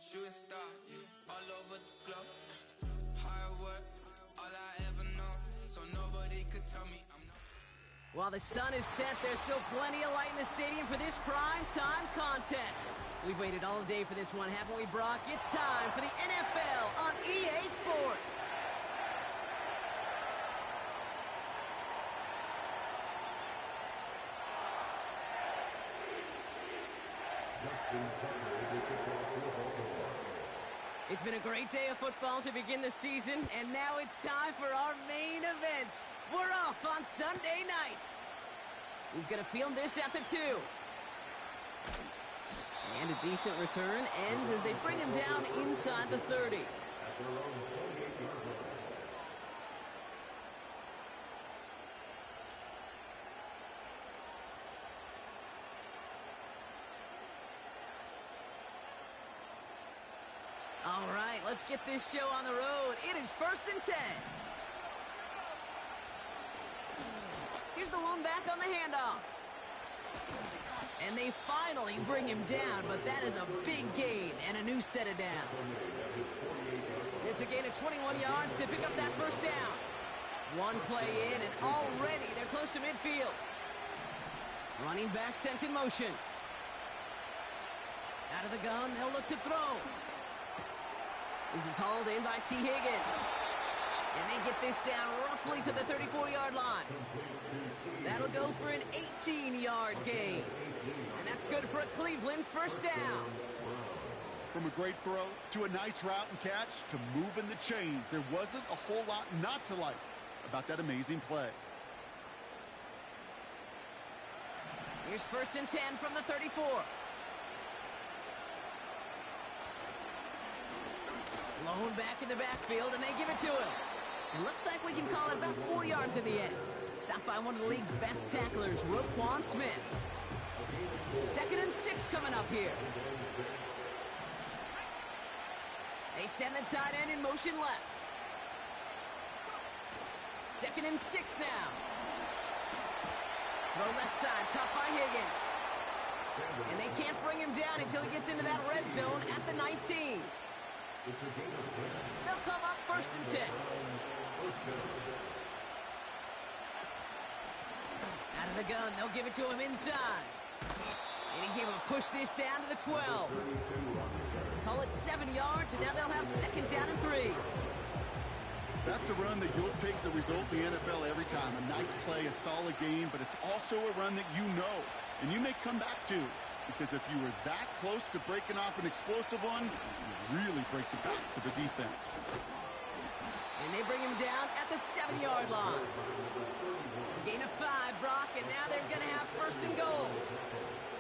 shooting star, yeah, all over the globe. Hard work, all I ever know, so nobody could tell me I'm not. While the sun is set, there's still plenty of light in the stadium for this prime time contest. We've waited all day for this one, haven't we, Brock? It's time for the NFL on EA Sports. It's been a great day of football to begin the season, and now it's time for our main event. We're off on Sunday night. He's going to field this at the 2. And a decent return ends as they bring him down inside the 30. All right, let's get this show on the road. It is 1st and 10. Here's the lone back on the handoff. And they finally bring him down, but that is a big gain and a new set of downs. It's a gain of 21 yards to pick up that first down. One play in, and already they're close to midfield. Running back sent in motion. Out of the gun, they'll look to throw. This is hauled in by T. Higgins. And they get this down roughly to the 34-yard line. That'll go for an 18-yard gain. And that's good for a Cleveland first down. From a great throw to a nice route and catch to moving the chains, there wasn't a whole lot not to like about that amazing play. Here's 1st and 10 from the 34. Lone back in the backfield, and they give it to him. It looks like we can call it about 4 yards in the end. Stopped by one of the league's best tacklers, Roquan Smith. 2nd and 6 coming up here. They send the tight end in motion left. 2nd and 6 now. Throw left side, caught by Higgins. And they can't bring him down until he gets into that red zone at the 19. They'll come up 1st and 10. Out of the gun, they'll give it to him inside. And he's able to push this down to the 12. Call it 7 yards, and now they'll have 2nd down and 3. That's a run that you'll take the result in the NFL every time. A nice play, a solid game, but it's also a run that you know, and you may come back to. Because if you were that close to breaking off an explosive one, you really break the backs of the defense. And they bring him down at the 7-yard line. Gain of 5, Brock, and now they're going to have 1st and goal.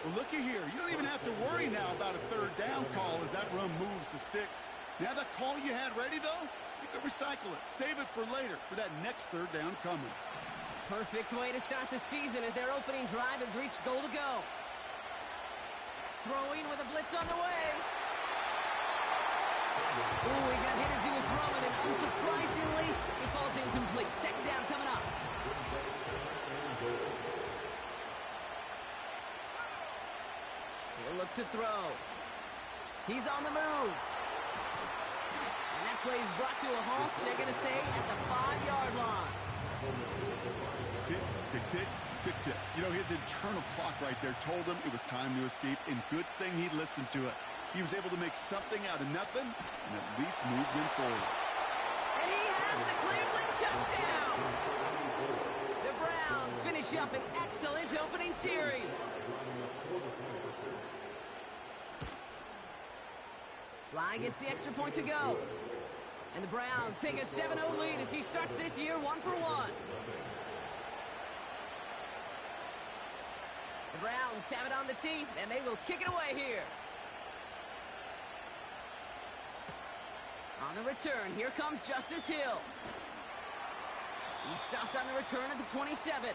Well, looky here. You don't even have to worry now about a 3rd down call as that run moves the sticks. Now that call you had ready, though, you can recycle it. Save it for later for that next 3rd down coming. Perfect way to start the season as their opening drive has reached goal to go. Throwing with a blitz on the way. Ooh, he got hit as he was throwing, and unsurprisingly, he falls incomplete. 2nd down coming up. He'll look to throw. He's on the move. And that play is brought to a halt, they're going to say, at the 5-yard line. Tick, tick, tick. Tick-tick. You know, his internal clock right there told him it was time to escape, and good thing he listened to it. He was able to make something out of nothing and at least move them forward. And he has the Cleveland touchdown! The Browns finish up an excellent opening series. Sly gets the extra point to go. And the Browns take a 7-0 lead as he starts this year 1-for-1. The Browns have it on the tee, and they will kick it away here. On the return, here comes Justice Hill. He's stopped on the return at the 27.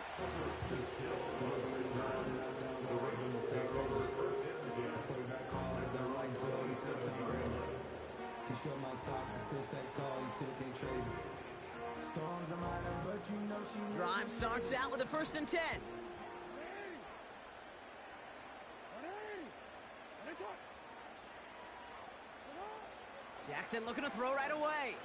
Drive starts out with a 1st and 10. Jackson looking to throw right away.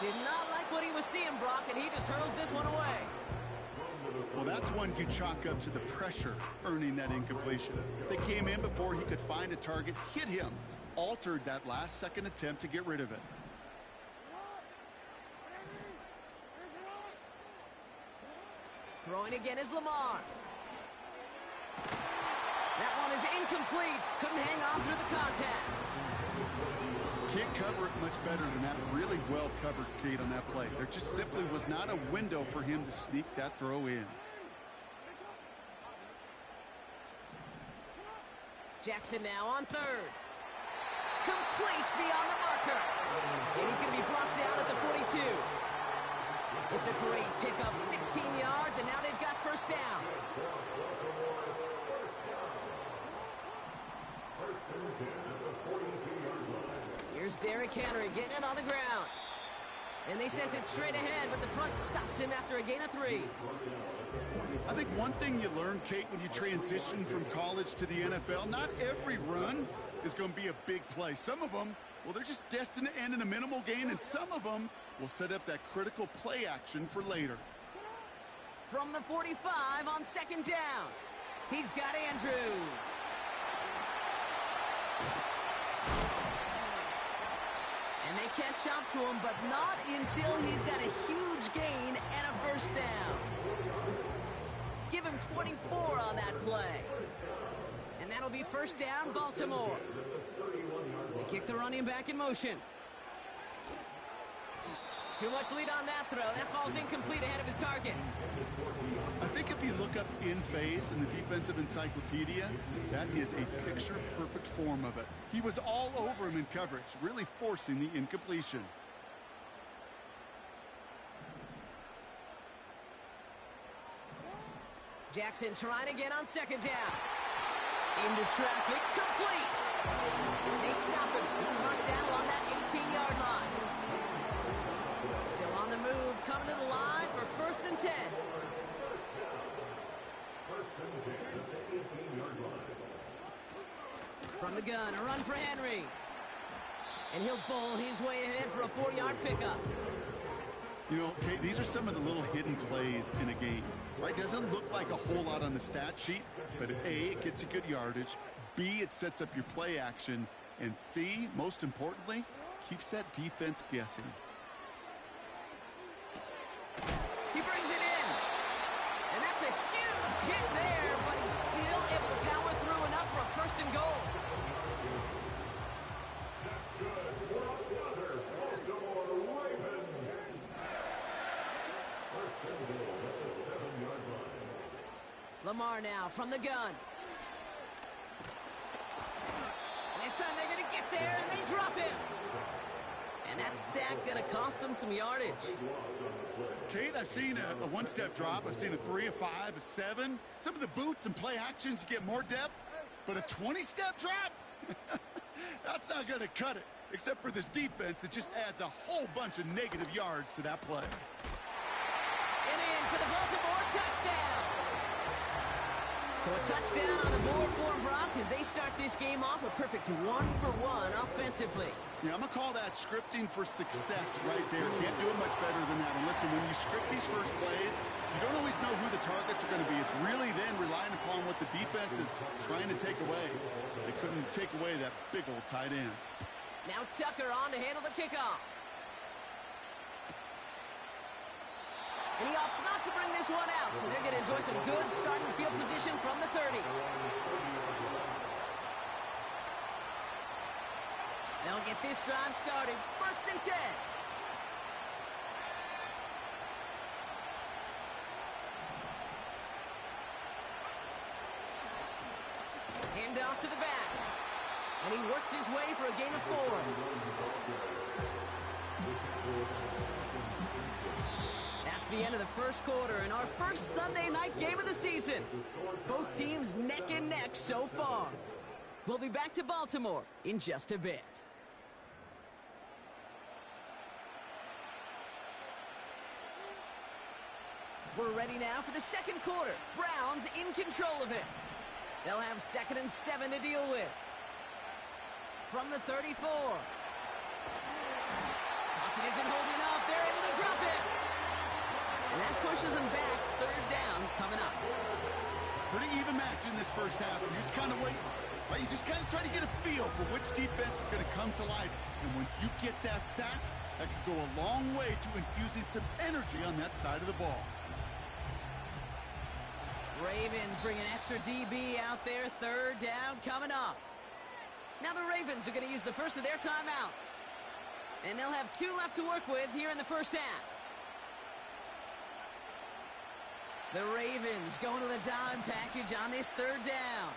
Did not like what he was seeing, Brock, and he just hurls this one away. Well, that's one you chalk up to the pressure earning that incompletion. They came in before he could find a target, hit him, altered that last-second attempt to get rid of it. Throwing again is Lamar. That one is incomplete. Couldn't hang on through the contact. Can't cover it much better than that. Really well covered, Kate, on that play. There just simply was not a window for him to sneak that throw in. Jackson now on third. Complete beyond the marker. And he's going to be brought down at the 42. It's a great pickup, 16 yards, and now they've got first down. Here's Derrick Henry getting it on the ground. And they sent it straight ahead, but the front stops him after a gain of 3. I think one thing you learn, Kate, when you transition from college to the NFL, not every run is going to be a big play. Some of them, well, they're just destined to end in a minimal gain, and some of them will set up that critical play action for later. From the 45 on second down, he's got Andrews. And they catch up to him, but not until he's got a huge gain and a first down. Give him 24 on that play. And that'll be first down, Baltimore. They kick the running back in motion. Too much lead on that throw. That falls incomplete ahead of his target. I think if you look up in phase in the defensive encyclopedia, that is a picture-perfect form of it. He was all over him in coverage, really forcing the incompletion. Jackson trying again on second down. Into traffic, complete. And they stop him. He's marked down along that 18-yard line. Still on the move, coming to the line for first and 10. From the gun, a run for Henry. And he'll bowl his way ahead for a 4-yard pickup. You know, Kate, these are some of the little hidden plays in a game, right? Doesn't look like a whole lot on the stat sheet, but A, it gets you good yardage, B, it sets up your play action, and C, most importantly, keeps that defense guessing. He brings it in. And that's a huge hit there, but he's still able to power through enough for a first and goal. Lamar now from the gun. And this time they're going to get there, and they drop him. And that sack going to cost them some yardage. Kate, I've seen a one-step drop. I've seen a 3, a 5, a 7. Some of the boots and play actions get more depth, but a 20-step drop? That's not going to cut it, except for this defense. It just adds a whole bunch of negative yards to that play. And in for the Baltimore touchdown. So a touchdown on the board for Brock as they start this game off a perfect 1-for-1 offensively. Yeah, I'm going to call that scripting for success right there. Can't do it much better than that. And listen, when you script these first plays, you don't always know who the targets are going to be. It's really then relying upon what the defense is trying to take away. They couldn't take away that big old tight end. Now Tucker on to handle the kickoff. And he opts not to bring this one out, so they're going to enjoy some good starting field position from the 30. They'll get this drive started. First and 10. Hand off to the back. And he works his way for a gain of 4. That's the end of the first quarter and our first Sunday night game of the season. Both teams neck and neck so far. We'll be back to Baltimore in just a bit. We're ready now for the second quarter. Browns in control of it. They'll have 2nd and 7 to deal with. from the 34. Pocket isn't holding up. They're able to drop it. And that pushes them back. Third down coming up. Pretty even match in this first half, and you're just kind of waiting. Right? You just kind of try to get a feel for which defense is going to come to life. And when you get that sack, that could go a long way to infusing some energy on that side of the ball. Ravens bring an extra DB out there. Third down coming up. Now the Ravens are going to use the first of their timeouts. And they'll have 2 left to work with here in the first half. The Ravens going to the dime package on this third down.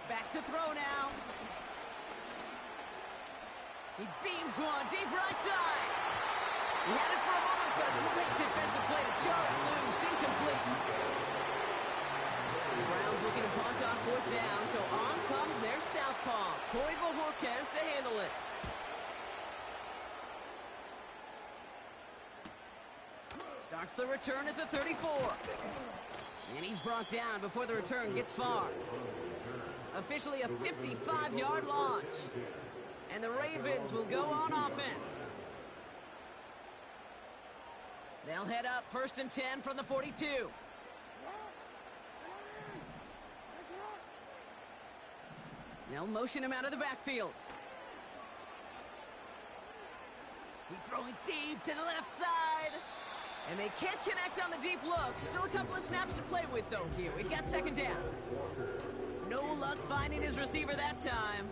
Back to throw now. He beams one deep right side. He had it for a moment, but a great defensive play to jar it loose. Incomplete. The Browns looking to punt on 4th down, so on comes their southpaw, Corey Bojorquez, to handle it. Starts the return at the 34. And he's brought down before the return gets far. Officially a 55-yard launch. And the Ravens will go on offense. They'll head up 1st and 10 from the 42. They'll motion him out of the backfield. He's throwing deep to the left side. And they can't connect on the deep look. Still a couple of snaps to play with, though, here. We've got 2nd down. No luck finding his receiver that time.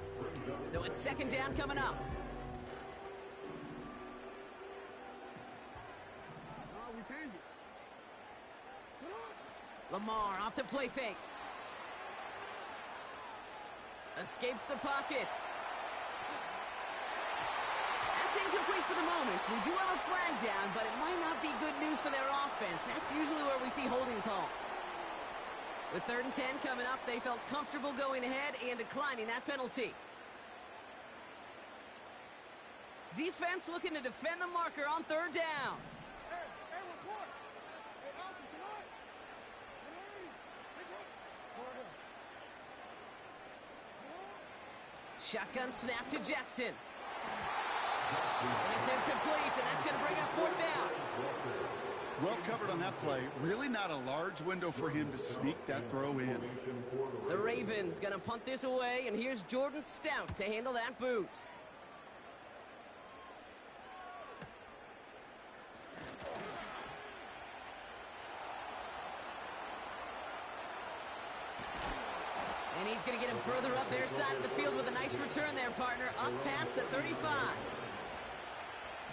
So it's 2nd down coming up. Lamar off the play fake. Escapes the pocket. That's incomplete for the moment. We do have a flag down, but it might not be good news for their offense. That's usually where we see holding calls. With 3rd and 10 coming up, they felt comfortable going ahead and declining that penalty. Defense looking to defend the marker on 3rd down. Shotgun snap to Jackson. And it's incomplete, and that's going to bring up 4th down. Well covered on that play. Really not a large window for him to sneak that throw in. The Ravens going to punt this away, and here's Jordan Stout to handle that boot. And he's going to get him further up their side of the field with a nice return there, partner, up past the 35.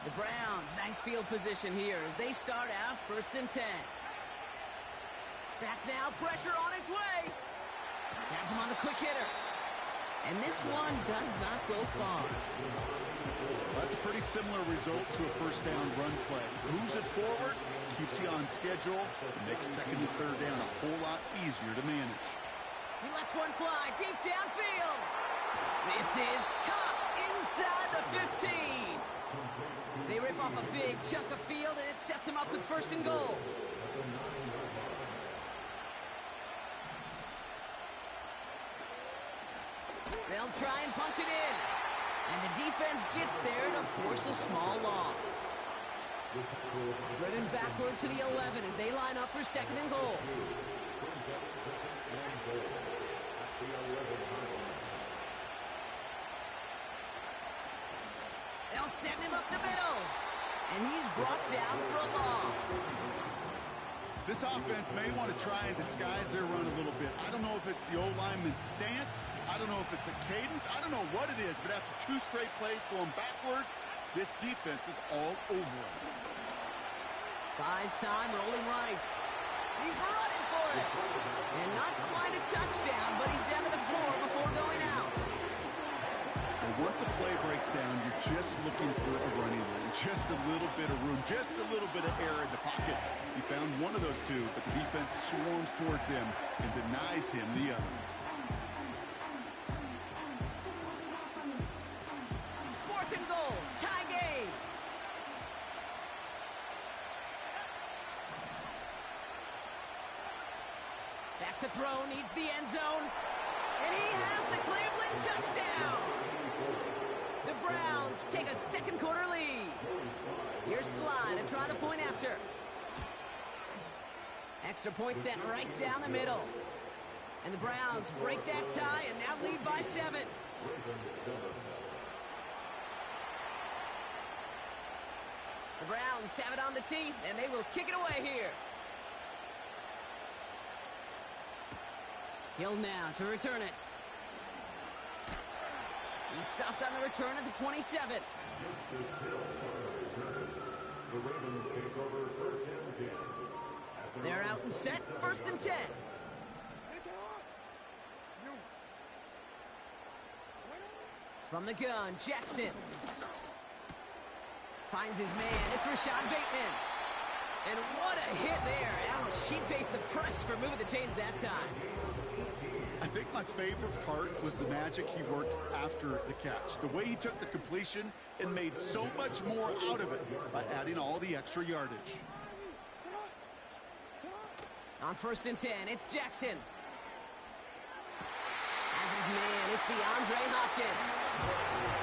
The Browns, nice field position here as they start out 1st and 10. Back now, pressure on its way. Has him on the quick hitter. And this one does not go far. That's a pretty similar result to a 1st down run play. Moves it forward, keeps you on schedule, makes 2nd and 3rd down a whole lot easier to manage. He lets one fly deep downfield. This is caught inside the 15. They rip off a big chunk of field, and it sets him up with 1st and goal. They'll try and punch it in. And the defense gets there to force a small loss. Driven backward to the 11 as they line up for 2nd and goal. They'll send him up the middle. And he's brought down for a loss. This offense may want to try and disguise their run a little bit. I don't know if it's the O-lineman's stance. I don't know if it's a cadence. I don't know what it is, but after 2 straight plays going backwards, this defense is all over it. Buys time, rolling right. He's running for it. And not quite a touchdown, but he's down to the floor before going out. But once a play breaks down, you're just looking for a running lane, just a little bit of room, just a little bit of air in the pocket. He found one of those two, but the defense swarms towards him and denies him the other. 4th and goal, tie game. Back to throw, needs the end zone. And he has the Cleveland touchdown. The Browns take a second quarter lead. Here's Sly to try the point after. Extra point sent right down the middle. And the Browns break that tie and now lead by 7. The Browns have it on the tee, and they will kick it away here. Hill now to return it. He stopped on the return at the 27. They're out and set, 1st and 10. From the gun, Jackson. Finds his man, it's Rashad Bateman. And what a hit there. Ouch, she faced the press for moving the chains that time. I think my favorite part was the magic he worked after the catch. The way he took the completion and made so much more out of it by adding all the extra yardage. On 1st and 10, it's Jackson. As his man, it's DeAndre Hopkins.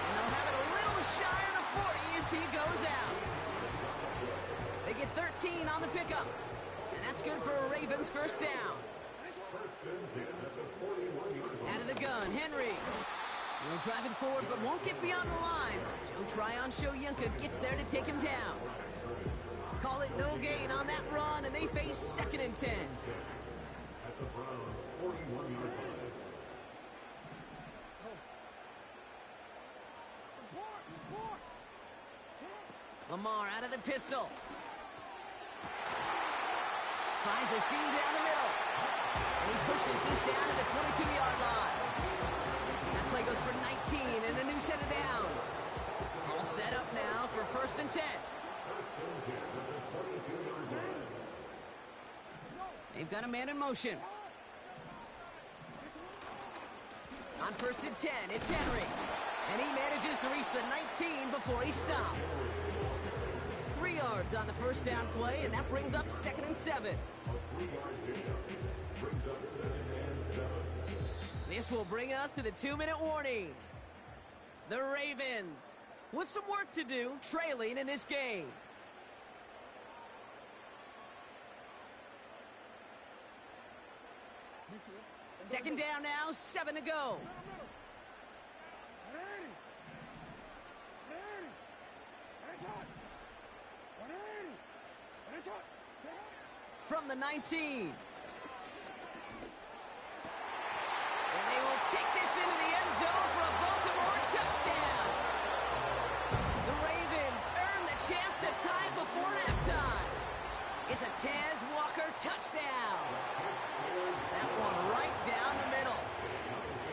And they'll have it a little shy of the 40 as he goes out. They get 13 on the pickup. And that's good for a Ravens 1st down. Out of the gun, Henry. He'll drive it forward, but won't get beyond the line. Joe Tryon-Shoyinka gets there to take him down. Call it no gain on that run, and they face 2nd and 10. Lamar out of the pistol. Finds a seam down the middle. And he pushes this down to the 22-yard line. That play goes for 19 and a new set of downs. All set up now for 1st and 10. They've got a man in motion. On 1st and 10, it's Henry. And he manages to reach the 19 before he stopped. 3 yards on the 1st down play, and that brings up 2nd and 7. This will bring us to the 2-minute warning. The Ravens, with some work to do, trailing in this game. Second down now, 7 to go. From the 19. And they will take this into the end zone for a Baltimore touchdown. The Ravens earn the chance to tie before halftime. It's a Taz Walker touchdown. That one right down the middle.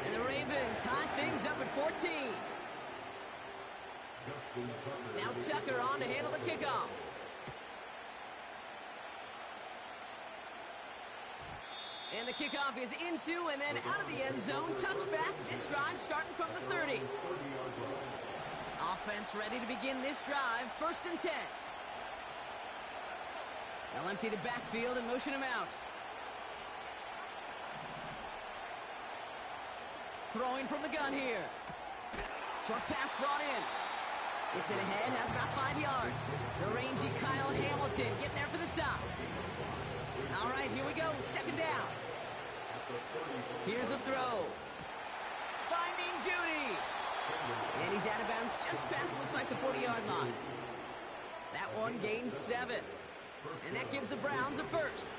And the Ravens tie things up at 14. Now Tucker on to handle the kickoff. And the kickoff is into and then out of the end zone. Touchback. This drive starting from the 30. Offense ready to begin this drive. 1st and 10. They'll empty the backfield and motion him out. Throwing from the gun here. Short pass brought in. Gets it ahead, has about 5 yards. The rangy Kyle Hamilton getting there for the stop. All right, here we go. 2nd down. Here's a throw. Finding Judy. And he's out of bounds just past, looks like the 40-yard line. That one gains 7. And that gives the Browns a 1st.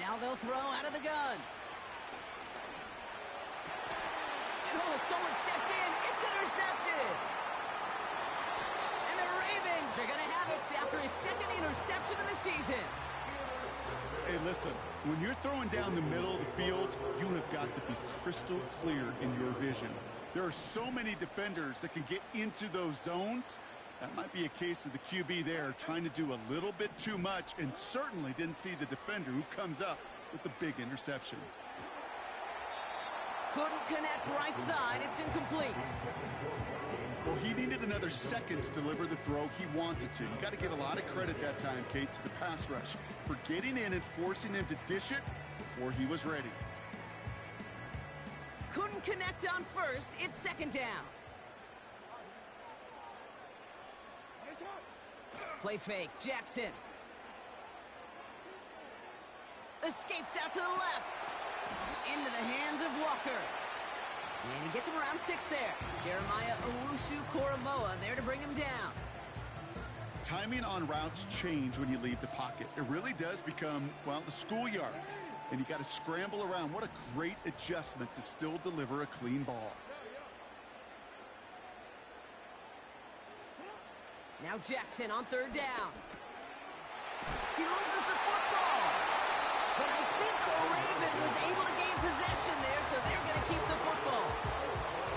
Now they'll throw out of the gun. And oh, someone stepped in. It's intercepted. And the Ravens are going to have it after his 2nd interception of the season. Hey, listen, when you're throwing down the middle of the field, you have got to be crystal clear in your vision. There are so many defenders that can get into those zones. That might be a case of the QB there trying to do a little bit too much and certainly didn't see the defender who comes up with the big interception. Couldn't connect right side. It's incomplete. Well, he needed another second to deliver the throw he wanted to. You got to give a lot of credit that time, Kate, to the pass rush for getting in and forcing him to dish it before he was ready. Couldn't connect on first. It's second down. Play fake. Jackson. Escapes out to the left. Into the hands of Walker. And he gets him around 6 there. Jeremiah Owusu-Koramoah there to bring him down. Timing on routes change when you leave the pocket. It really does become, well, the schoolyard. And you got to scramble around. What a great adjustment to still deliver a clean ball. Now Jackson on third down. He loses the football. But I think the Raven was able to gain possession there, so they're going to keep the football.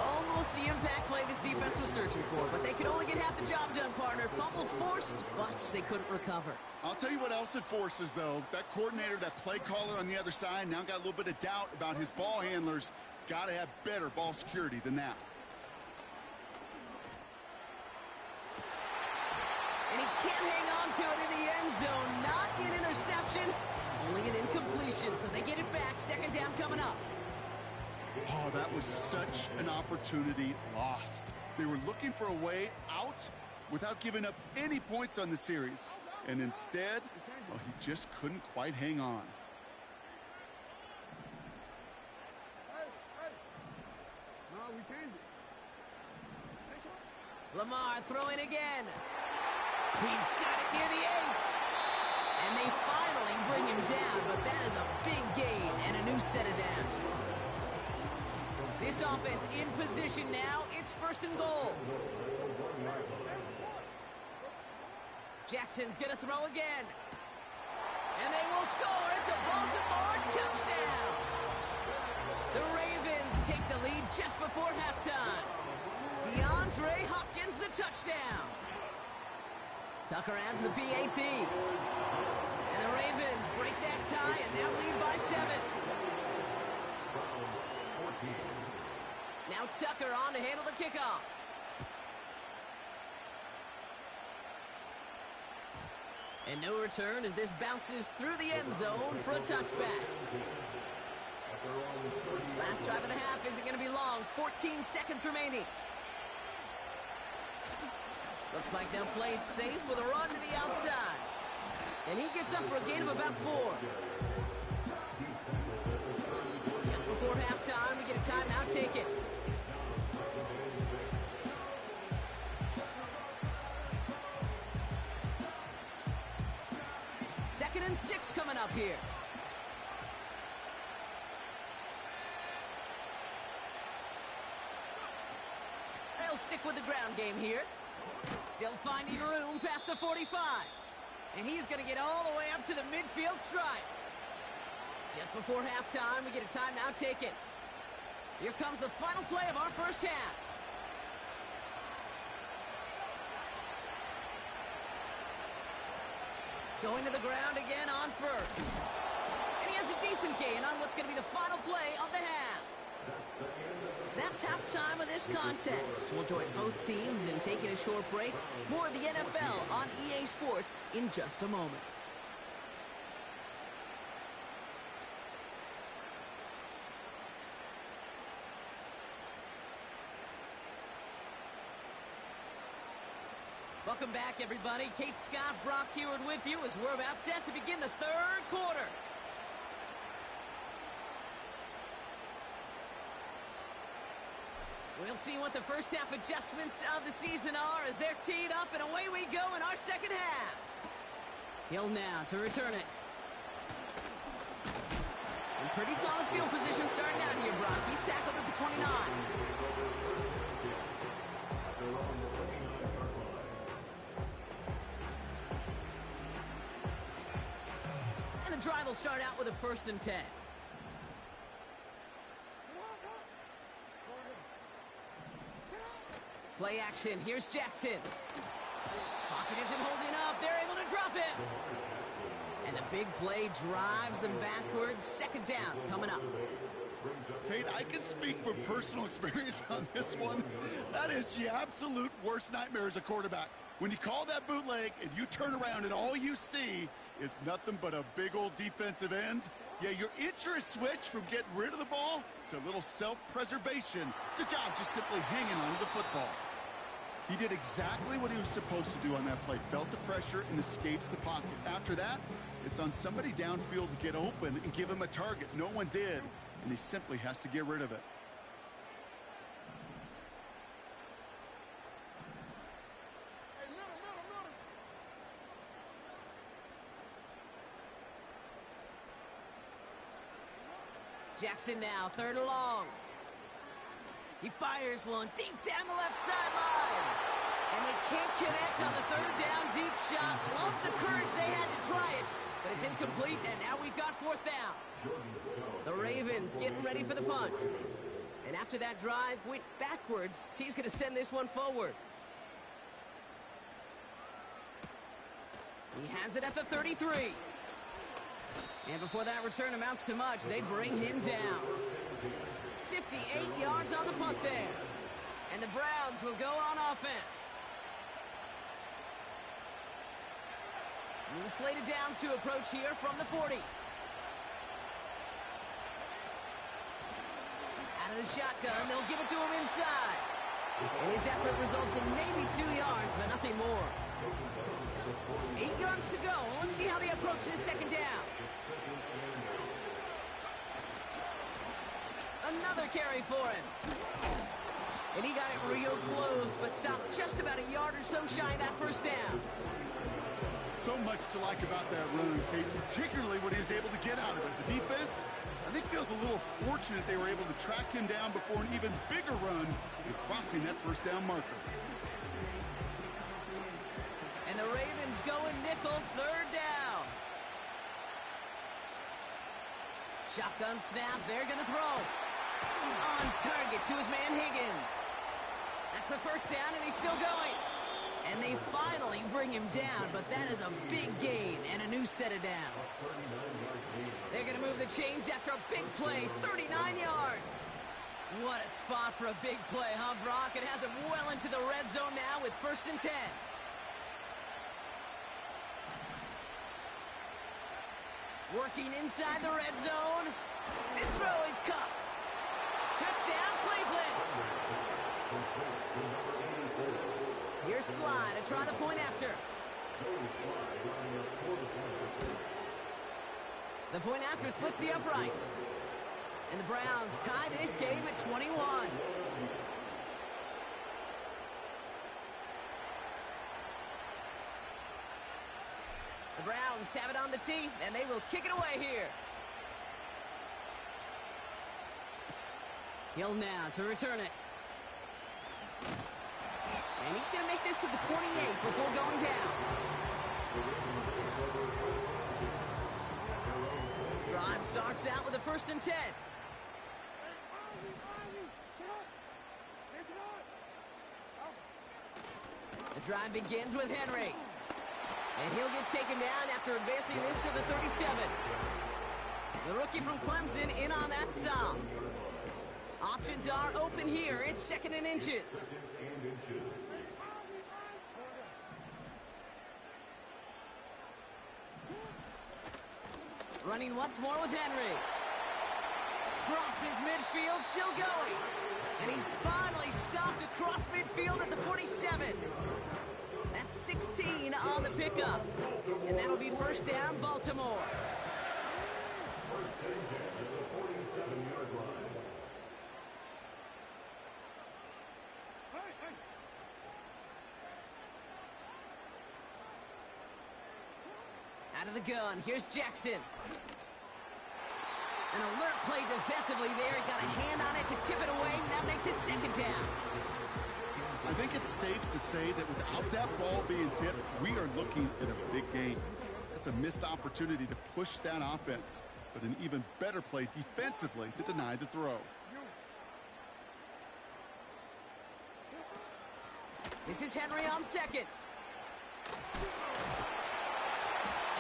Almost the impact play this defense was searching for, but they could only get half the job done, partner. Fumble forced, but they couldn't recover. I'll tell you what else it forces, though. That coordinator, that play caller on the other side, now got a little bit of doubt about his ball handlers. Got to have better ball security than that. And he can't hang on to it in the end zone. Not an interception, only an incompletion. So they get it back. Second down coming up. Oh, that was such an opportunity lost. They were looking for a way out without giving up any points on the series. And instead, well, he just couldn't quite hang on. No, we changed it. Lamar throwing again. He's got it near the 8. And they finally bring him down, but that is a big gain and a new set of downs. This offense in position now. It's first and goal. Jackson's going to throw again. And they will score. It's a Baltimore touchdown. The Ravens take the lead just before halftime. DeAndre Hopkins the touchdown. Tucker adds the PAT. And the Ravens break that tie and now lead by 7. Now Tucker on to handle the kickoff. And no return as this bounces through the end zone for a touchback. Last drive of the half isn't going to be long. 14 seconds remaining. Looks like they'll play it safe with a run to the outside. And he gets up for a gain of about 4. Just before halftime, we get a timeout. Take it. Second and 6 coming up here. They'll stick with the ground game here. Still finding room past the 45. And he's going to get all the way up to the midfield stripe. Just before halftime, we get a timeout. Take it. Here comes the final play of our first half. Going to the ground again on first. And he has a decent gain on what's going to be the final play of the half. That's halftime of this contest. We'll join both teams in taking a short break. More of the NFL on EA Sports in just a moment. Welcome back, everybody. Kate Scott, Brock Heward with you as we're about set to begin the third quarter. We'll see what the first half adjustments of the season are as they're teed up, and away we go in our second half. Hill now to return it. And pretty solid field position starting out here, Brock. He's tackled at the 29. drive will start out with a 1st and 10. Play action. Here's Jackson. Pocket isn't holding up. They're able to drop it. And the big play drives them backwards. 2nd down coming up. Kate, I can speak from personal experience on this one. That is the absolute worst nightmare as a quarterback. When you call that bootleg and you turn around and all you see is nothing but a big old defensive end, yeah, your interest switch from getting rid of the ball to a little self-preservation. Good job just simply hanging on to the football. He did exactly what he was supposed to do on that play. Felt the pressure and escapes the pocket. After that, it's on somebody downfield to get open and give him a target. No one did, and he simply has to get rid of it. Jackson now, 3rd and long. He fires one deep down the left sideline. And they can't connect on the 3rd down deep shot. Love the courage they had to try it, but it's incomplete, and now we've got 4th down. The Ravens getting ready for the punt. And after that drive went backwards, he's going to send this one forward. He has it at the 33. And before that return amounts to much, they bring him down. 58 yards on the punt there. And the Browns will go on offense. New slated downs to approach here from the 40. Out of the shotgun, they'll give it to him inside. And his effort results in maybe 2 yards, but nothing more. 8 yards to go. Let's see how they approach this 2nd down. Another carry for him. And he got it real close, but stopped just about a yard or so shy of that 1st down. So much to like about that run, Kate, particularly what he was able to get out of it. The defense, I think, feels a little fortunate they were able to track him down before an even bigger run and crossing that 1st down marker. And the Ravens going nickel, 3rd down. Shotgun snap, they're going to throw. On target to his man Higgins. That's the 1st down, and he's still going. And they finally bring him down, but that is a big gain and a new set of downs. They're going to move the chains after a big play, 39 yards. What a spot for a big play, huh, Brock? It has him well into the red zone now with 1st and 10. Working inside the red zone. This throw is caught. Touchdown, Cleveland. Here's Slide to try the point after. The point after splits the uprights. And the Browns tie this game at 21. The Browns have it on the tee, and they will kick it away here. Hill now to return it. And he's going to make this to the 28 before going down. Drive starts out with a 1st and 10. The drive begins with Henry. And he'll get taken down after advancing this to the 37. The rookie from Clemson in on that stop. Options are open here. It's 2nd and inches. Running once more with Henry. Crosses midfield, still going. And he's finally stopped across midfield at the 47. That's 16 on the pickup. And that'll be 1st down, Baltimore. Out of the gun, here's Jackson. An alert play defensively there. He got a hand on it to tip it away, and that makes it 2nd down. I think it's safe to say that without that ball being tipped, we are looking at a big game. That's a missed opportunity to push that offense, but an even better play defensively to deny the throw. This is Henry on second.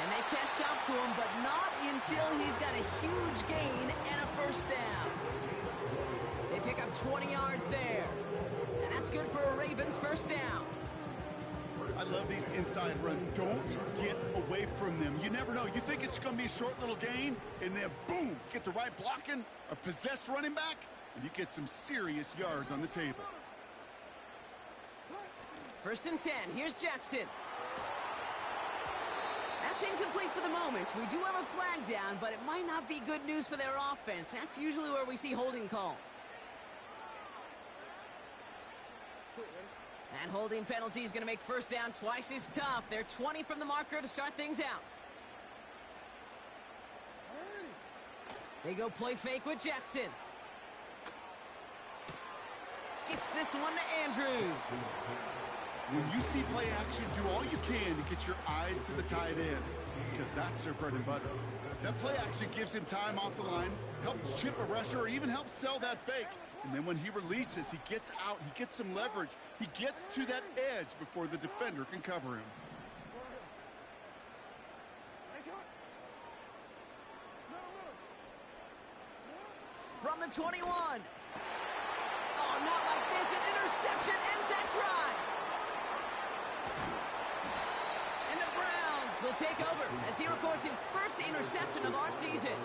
And they catch up to him, but not until he's got a huge gain and a first down. They pick up 20 yards there. And that's good for a Ravens first down. I love these inside runs. Don't get away from them. You never know. You think it's going to be a short little gain, and then boom, get the right blocking, a possessed running back, and you get some serious yards on the table. First and 10. Here's Jackson. That's incomplete for the moment. We do have a flag down, but it might not be good news for their offense. That's usually where we see holding calls. That holding penalty is going to make first down twice as tough. They're 20 from the marker to start things out. They go play fake with Jackson. Gets this one to Andrews. When you see play action, do all you can to get your eyes to the tight end, because that's their bread and butter. That play action gives him time off the line, helps chip a rusher, or even helps sell that fake. And then when he releases, he gets out, he gets some leverage. He gets to that edge before the defender can cover him. From the 21. Oh, not like this. An interception ends that drive. And the Browns will take over as he records his first interception of our season.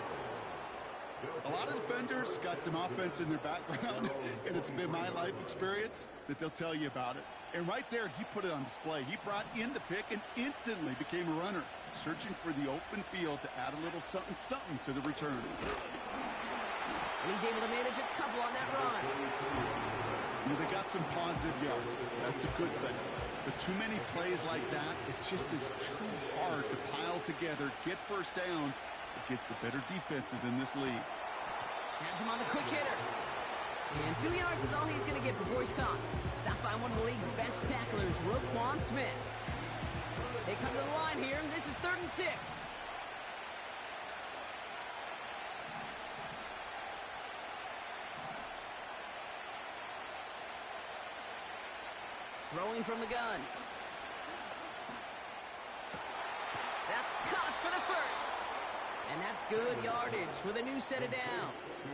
A lot of defenders got some offense in their background, and it's been my life experience that they'll tell you about it. And right there, he put it on display. He brought in the pick and instantly became a runner, searching for the open field to add a little something to the return. And he's able to manage a couple on that run. You know, they got some positive yards. That's a good thing. But too many plays like that, it just is too hard to pile together, get first downs against the better defenses in this league. Has him on the quick hitter. And 2 yards is all he's going to get before he's caught. Stopped by one of the league's best tacklers, Roquan Smith. They come to the line here, and this is 3rd and 6. Throwing from the gun. That's caught for the first. And that's good yardage with a new set of downs.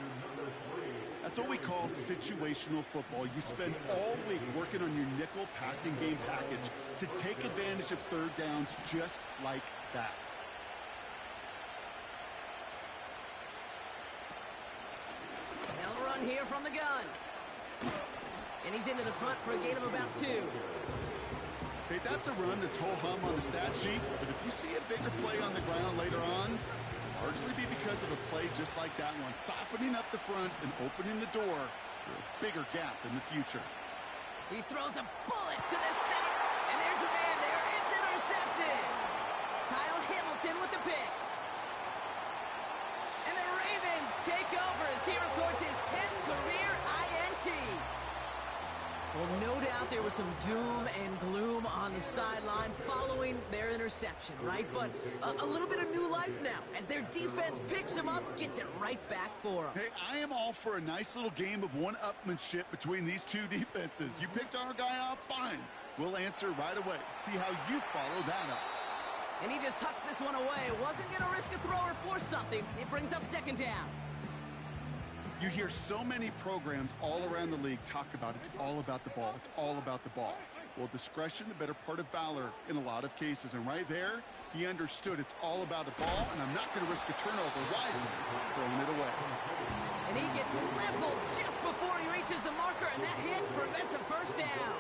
That's what we call situational football. You spend all week working on your nickel passing game package to take advantage of third downs just like that. They'll run here from the gun. And he's into the front for a gain of about 2. Okay, that's a run that's ho-hum on the stat sheet, but if you see a bigger play on the ground later on, largely be because of a play just like that one, softening up the front and opening the door for a bigger gap in the future. He throws a bullet to the center, and there's a man there. It's intercepted. Kyle Hamilton with the pick. And the Ravens take over as he records his 10th career INT. Well, no doubt there was some doom and gloom on the sideline following their interception, right? But a little bit of new life now as their defense picks him up, gets it right back for them. Hey, I am all for a nice little game of one-upmanship between these two defenses. You picked our guy off, fine. We'll answer right away. See how you follow that up. And he just hucks this one away. Wasn't going to risk a throw or force something. It brings up 2nd down. You hear so many programs all around the league talk about it's all about the ball. It's all about the ball. Well, discretion, the better part of valor in a lot of cases. And right there, he understood it's all about the ball, and I'm not going to risk a turnover. Wisely throwing it away. And he gets leveled just before he reaches the marker, and that hit prevents a first down.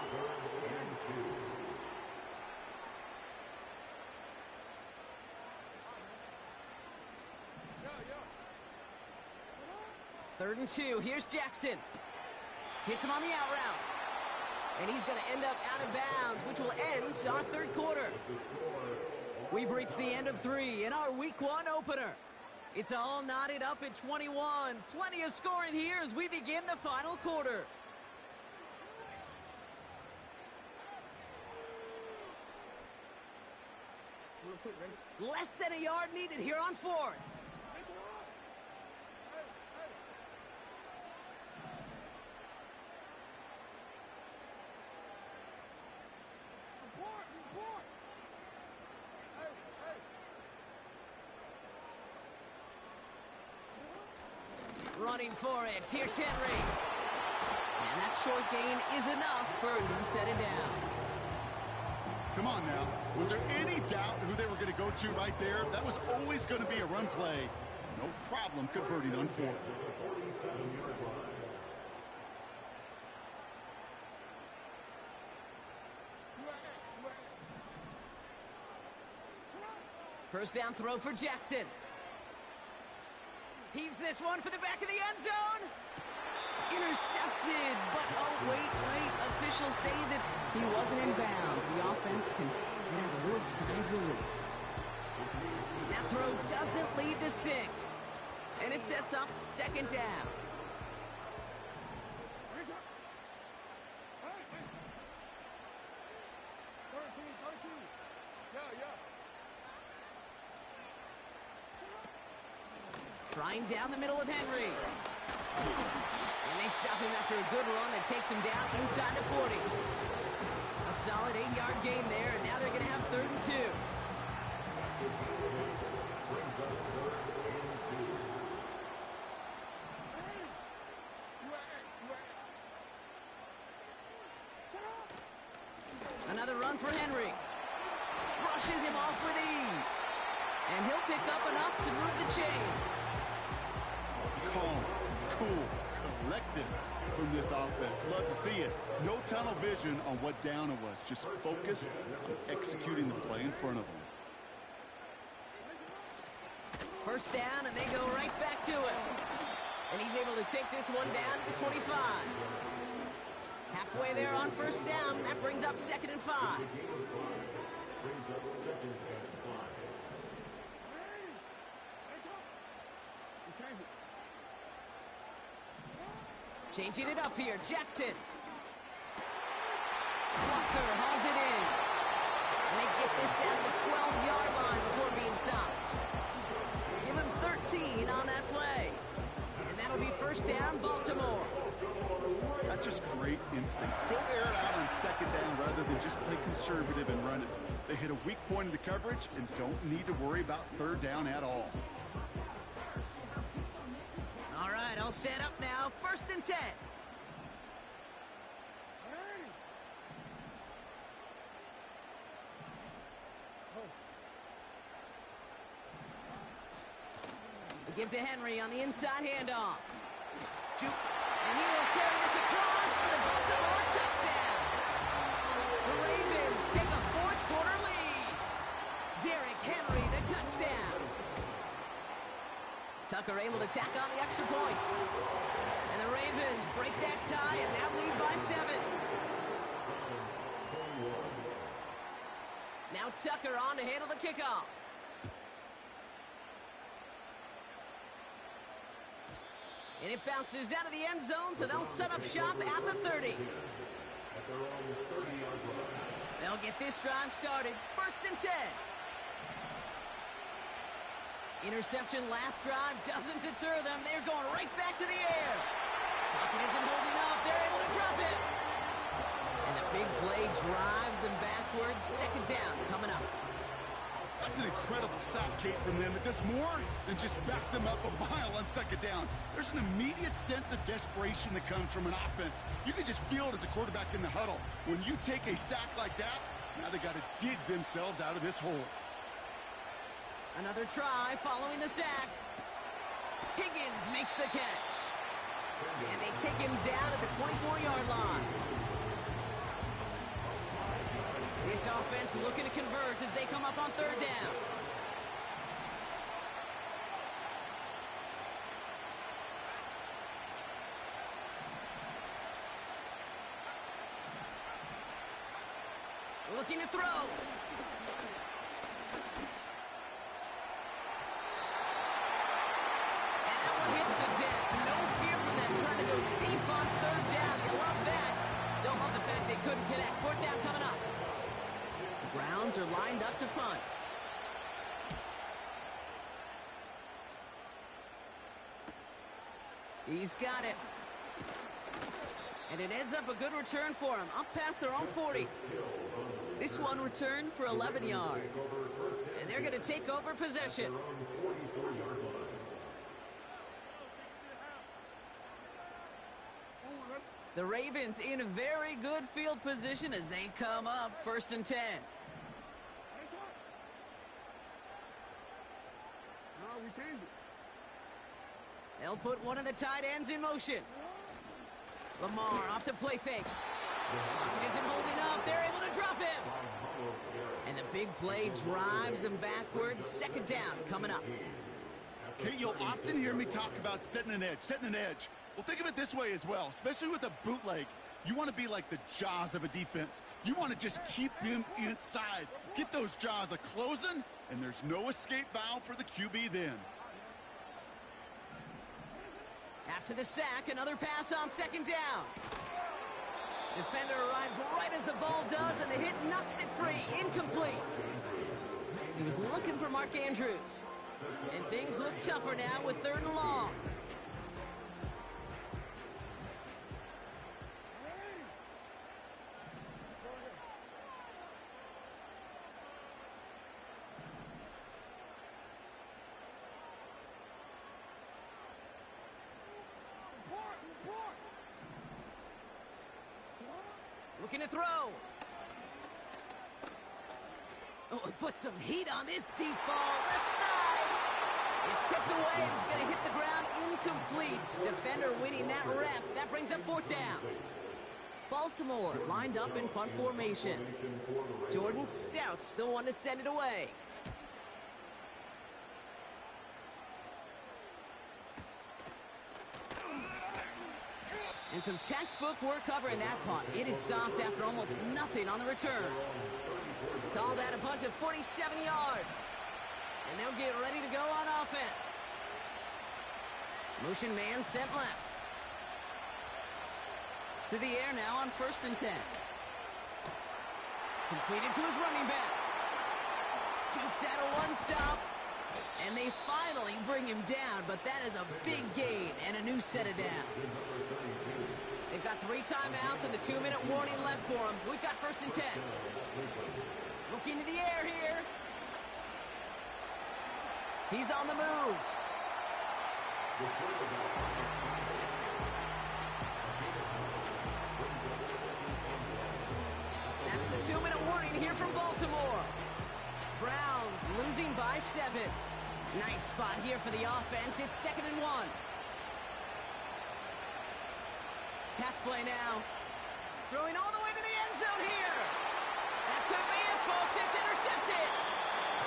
Third and 2. Here's Jackson. Hits him on the out route. And he's going to end up out of bounds, which will end our 3rd quarter. We've reached the end of 3 in our Week 1 opener. It's all knotted up at 21. Plenty of scoring here as we begin the final quarter. Less than a yard needed here on fourth. Running for it. Here's Henry. And that short gain is enough for a new set of downs. Come on now. Was there any doubt who they were going to go to right there? That was always going to be a run play. No problem converting on fourth. First down throw for Jackson. Heaves this one for the back of the end zone. Intercepted, but oh, wait. Officials say that he wasn't in bounds. The offense can get out a little sigh of relief. That throw doesn't lead to 6. And it sets up second down. Trying down the middle with Henry. And they stop him after a good run that takes him down inside the 40. A solid 8-yard gain there, and now they're going to have 3rd and 2. Another run for Henry. Brushes him off with ease. And he'll pick up enough to move the chains. Calm, cool, collected from this offense. Love to see it. No tunnel vision on what down it was. Just focused on executing the play in front of them. First down, and they go right back to it. And he's able to take this one down to the 25. Halfway there on first down. That brings up 2nd and 5. Changing it up here, Jackson. Walker hauls it in. And they get this down to the 12-yard line before being stopped. Give him 13 on that play. And that'll be first down, Baltimore. That's just great instincts. Go air it out on second down rather than just play conservative and run it. They hit a weak point in the coverage and don't need to worry about third down at all. All right, I'll set up now. 1st and 10. We give to Henry on the inside handoff. And he will carry this across for the Baltimore touchdown. The Ravens take a 4th quarter lead. Derrick Henry, the touchdown. Tucker able to tack on the extra point. And the Ravens break that tie and now lead by 7. Now Tucker on to handle the kickoff. And it bounces out of the end zone, so they'll set up shop at the 30. They'll get this drive started. 1st and 10. Interception last drive doesn't deter them. They're going right back to the air. Pocket isn't holding up. They're able to drop it. And the big play drives them backwards. 2nd down coming up. That's an incredible sack, Kate, from them. It does more than just back them up a mile on 2nd down. There's an immediate sense of desperation that comes from an offense. You can just feel it as a quarterback in the huddle. When you take a sack like that, now they got to dig themselves out of this hole. Another try following the sack. Higgins makes the catch. And they take him down at the 24-yard line. This offense looking to convert as they come up on 3rd down. Looking to throw. And that one hits the deck. No fear from them trying to go deep on 3rd down. You love that. Don't love the fact they couldn't connect. 4th down coming up. The Browns are lined up to punt. He's got it. And it ends up a good return for him, up past their own 40. This one returned for 11 yards. And they're going to take over possession. The Ravens in very good field position as they come up 1st and 10. No, we changed it. They'll put one of the tight ends in motion. Lamar off to play fake. Pocket isn't holding up. They're able to drop him. And the big play drives them backwards. 2nd down coming up. Okay, you'll often hear me talk about setting an edge. Well, think of it this way as well, especially with a bootleg. You want to be like the jaws of a defense. You want to just keep him inside. Get those jaws a-closing, and there's no escape valve for the QB then. After the sack, another pass on 2nd down. Defender arrives right as the ball does, and the hit knocks it free. Incomplete. He was looking for Mark Andrews. And things look tougher now with 3rd and long. Looking to throw. Oh, he put some heat on this deep ball. Left side. It's tipped away and it's going to hit the ground incomplete. Defender winning that rep. That brings up 4th down. Baltimore lined up in punt formation. Jordan Stout's the one to send it away. And some textbook work covering that punt. It is stopped after almost nothing on the return. Call that a punt of 47 yards. And they'll get ready to go on offense. Motion man sent left. To the air now on 1st and 10. Completed to his running back. Jukes out a one-stop. And they finally bring him down, but that is a big gain and a new set of downs. They've got 3 timeouts and the 2-minute warning left for them. We've got 1st and 10. Looking to the air here. He's on the move. That's the 2-minute warning here from Baltimore. Browns losing by 7. Nice spot here for the offense. It's 2nd and 1. Pass play now. Throwing all the way to the end zone here. That could be it, folks. It's intercepted.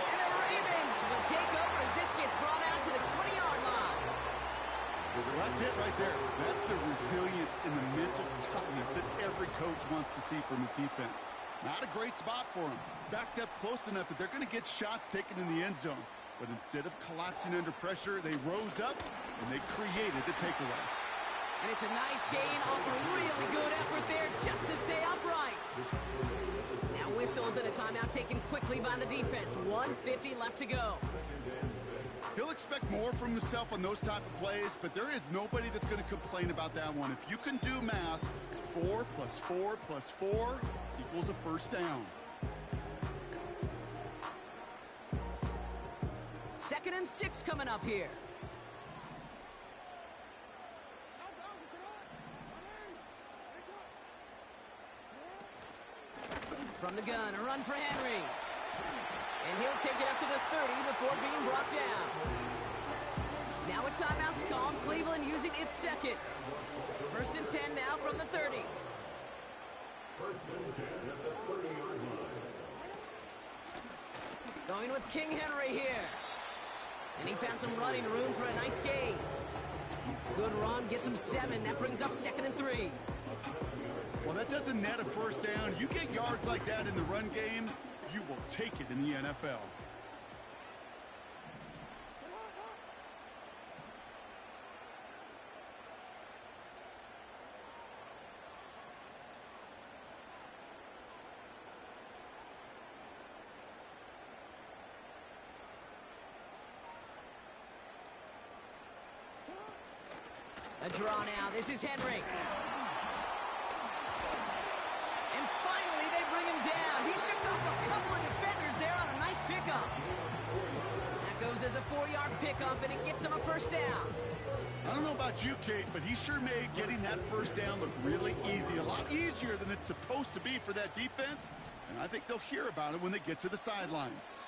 And the Ravens will take over as this gets brought out to the 20-yard line. Well, that's it right there. That's the resilience and the mental toughness that every coach wants to see from his defense. Not a great spot for him. Backed up close enough that they're going to get shots taken in the end zone. But instead of collapsing under pressure, they rose up and they created the takeaway. And it's a nice gain off a really good effort there just to stay upright. Now whistles and a timeout taken quickly by the defense. 1:50 left to go. He'll expect more from himself on those type of plays, but there is nobody that's going to complain about that one. If you can do math, 4 + 4 + 4 equals a 1st down. 2nd and 6 coming up here. From the gun, a run for Henry. And he'll take it up to the 30 before being brought down. Now a timeout's called. Cleveland using its 2nd. 1st and 10 now from the 30. Going with King Henry here. And he found some running room for a nice gain. Good run, gets him 7. That brings up 2nd and 3. Well, that doesn't net a 1st down. You get yards like that in the run game, you will take it in the NFL. A draw now. This is Henry. And finally, they bring him down. He shook off a couple of defenders there on a nice pickup. That goes as a 4-yard pickup, and it gets him a first down. I don't know about you, Kate, but he sure made getting that first down look really easy. A lot easier than it's supposed to be for that defense. And I think they'll hear about it when they get to the sidelines.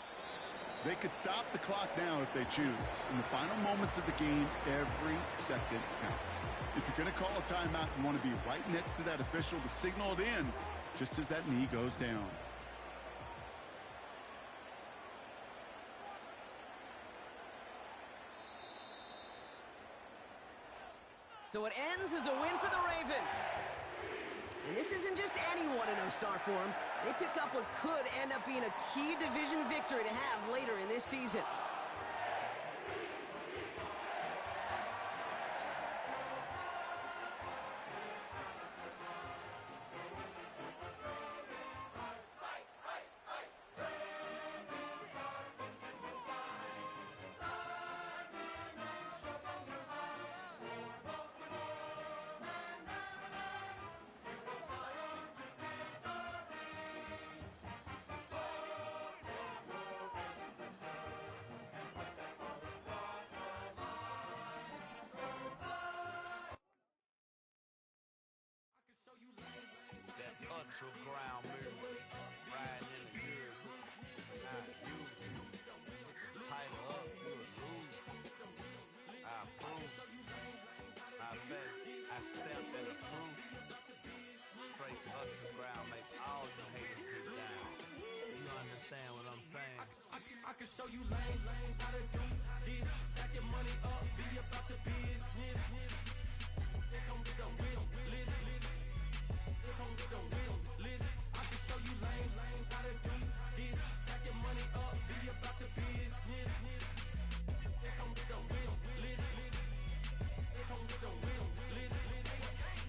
They could stop the clock now if they choose. In the final moments of the game, every second counts. If you're going to call a timeout, you want to be right next to that official to signal it in just as that knee goes down. So it ends as a win for the Ravens. And this isn't just any 1-0 start for them. They pick up what could end up being a key division victory to have later in this season. Ground music, riding in the good, not used to. Tighten up, you a lose. I approve. I fed, I stepped and approved. Straight up to ground, make all you haters get down. You understand what I'm saying? I can show you lame, how to do this. Stack your money up, be about your business. They come with a wish list. They come with a wish list. I can show you lame, how to do this. Stack your money up, be about your business. They come with a wish list. They come with a wish list.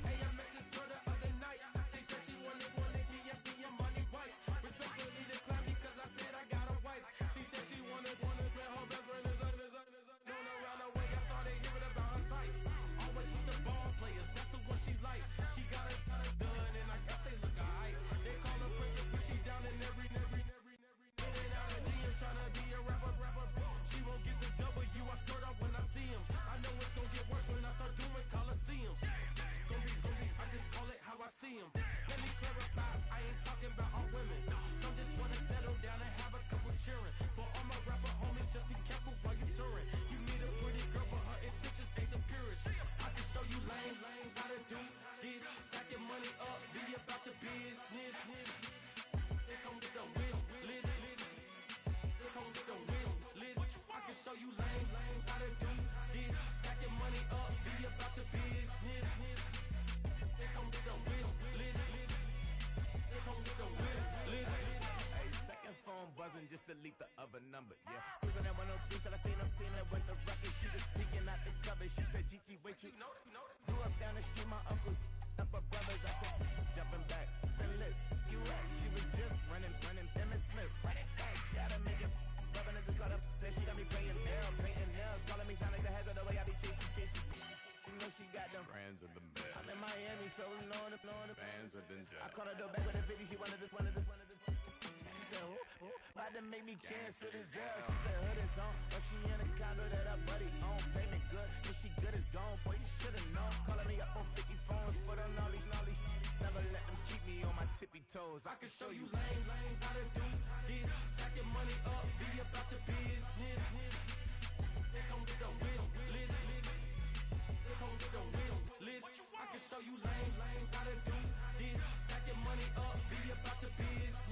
Hey, I met this girl the other night. She said she wanted me and be your money white. Respectfully declined because I said I got a wife. She said she wanted man, her best friend is doing around the way. I started hearing about her type. Always with the ball players, that's the one she likes. She got it done, and I guess they look alright. They call her princess, but she down in every. In and out of DMs, tryna be a rapper. She won't get the W, I skirt off when I see him. I know it's gonna get worse when I start doing Coliseums. Gonna be, I just call it how I see him. Let me clarify, I ain't talking about all women. Some just wanna settle down and have a couple cheering. For all my rapper homies, just be careful while you touring. You meet a pretty girl, but her intentions ain't the purest. I can show you lame, how to do this. Stack your money up, be about your business. They come with a wish list. They come with a wish list. I can show you lame, how to do this. Stack your money up, be about your business. They come with a wish list. They come with a wish list. Hey, second phone buzzing, just delete the other number, yeah. Cruising at 103 till I seen them team that went the record. She was peeking out the cover. She said, Gigi, wait, you grew up down the street, my uncles, up her brothers. I said, jumping back, been lit. You at? She was just running, them and Smith. Run it back, she gotta make it. Rubbing it just caught up, then she got me playing nails, painting nails. Calling me sound like the heads of the way I be chasing. You know she got them brands of the bed. I'm in Miami, so knowing the bands of the I caught her door back with a 50, she wanted the. She said, oh, about to make me cancel this L. She said, hood is on, but she in a condo that her buddy own. Payment good, if she good is gone, boy, you should've known. Calling me up on 50 phones, foot on all these. Never let them keep me on my tippy toes. I can show you lame, how to do this. Stack your money up, be about your business. They come with a wish list. They come with a wish list. I can show you lame, how to do this. Stack your money up, be about your business.